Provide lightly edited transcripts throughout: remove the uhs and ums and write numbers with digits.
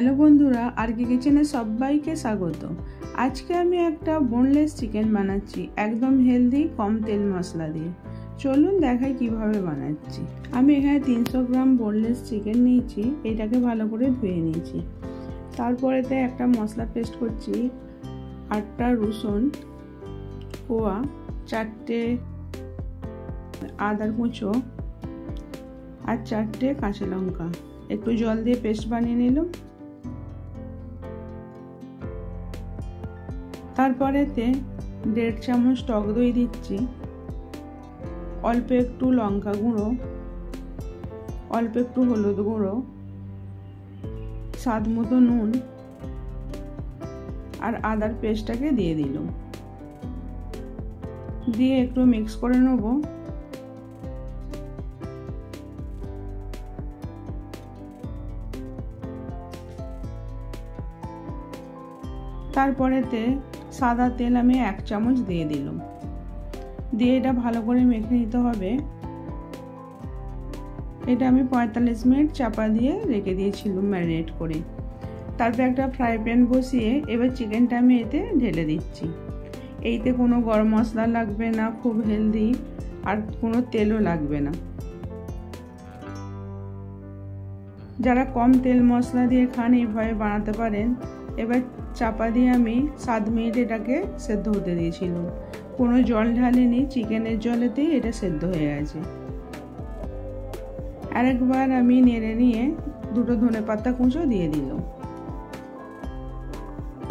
Hello বন্ধুরা, আরকি কিচেনে সবাইকে স্বাগত। আজকে আমি একটা বোনলেস চিকেন বানাচ্ছি, একদম হেলদি, কম তেল মশলা দিয়ে। চলুন দেখাই কিভাবে বানাচ্ছি। আমি এখানে 300 গ্রাম বোনলেস চিকেন নিয়েছি, এটাকে ভালো করে ধুয়ে নিয়েছি। তারপরেতে একটা মশলা পেস্ট করছি। 8টা রসুন কোয়া, 4টে আদার কুচো আর 4টে কাঁচা লঙ্কা একটু জল দিয়ে পেস্ট বানিয়ে নিলাম। তারপরেতে 1.5 চামচ টক দই দিচ্ছি, অল্প একটু লঙ্কা গুঁড়ো, অল্প একটু হলুদ গুঁড়ো, স্বাদ মতো নুন আর আদার পেস্টটাকে দিয়ে দিলাম। দিয়ে একটু মিক্স করে নেব। তারপরেতে সাদা তেল আমি 1 চামচ দিয়ে দিলাম। দিয়ে এটা ভালো করে মেখে নিতে হবে। এটা আমি 45 মিনিট চাপা দিয়ে রেখে দিয়েছিলাম ম্যারিনেট করে। তারপর একটা ফ্রাই প্যান বসিয়ে এবার চিকেনটা আমি এতে ঢেলে দিচ্ছি। এইতে কোনো গরম মশলা লাগবে না, খুব হেলদি, আর কোনো তেলও লাগবে না। যারা কম তেল মশলা দিয়ে খান এইভাবে বানাতে পারেন। এবার চাপা দিয়ে আমি 7 মিনিট এটাকে সেদ্ধ হতে দিয়েছিলাম। কোনো জল ঢালিনি, চিকেনের জলেতেই এটা সেদ্ধ হয়ে গেছে। আরেকবার আমি নেড়ে নিয়ে 2টো ধনেপাতা কুঁচো দিয়ে দিলাম।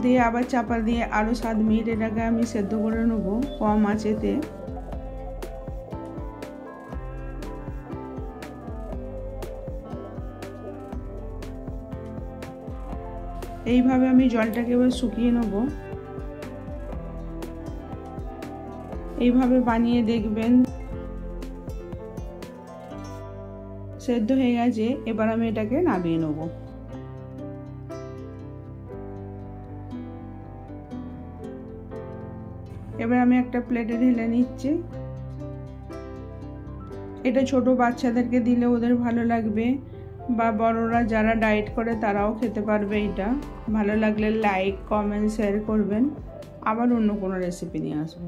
দিয়ে আবার চাপা দিয়ে আরও 7 মিনিট এটাকে আমি সেদ্ধ করে নেব কম আঁচেতে। এইভাবে আমি জলটাকে এবার শুকিয়ে নেব। এইভাবে বানিয়ে দেখবেন। সেদ্ধ হয়ে গেছে, এবার আমি এটাকে নামিয়ে নেব। এবার আমি একটা প্লেটে ঢেলে নিচ্ছি। এটা ছোট বাচ্চাদেরকে দিলে ওদের ভালো লাগবে, বা বড়রা যারা ডায়েট করে তারাও খেতে পারবে। এটা ভালো লাগলে লাইক, কমেন্ট, শেয়ার করবেন। আবার অন্য কোনো রেসিপি নিয়ে আসবো।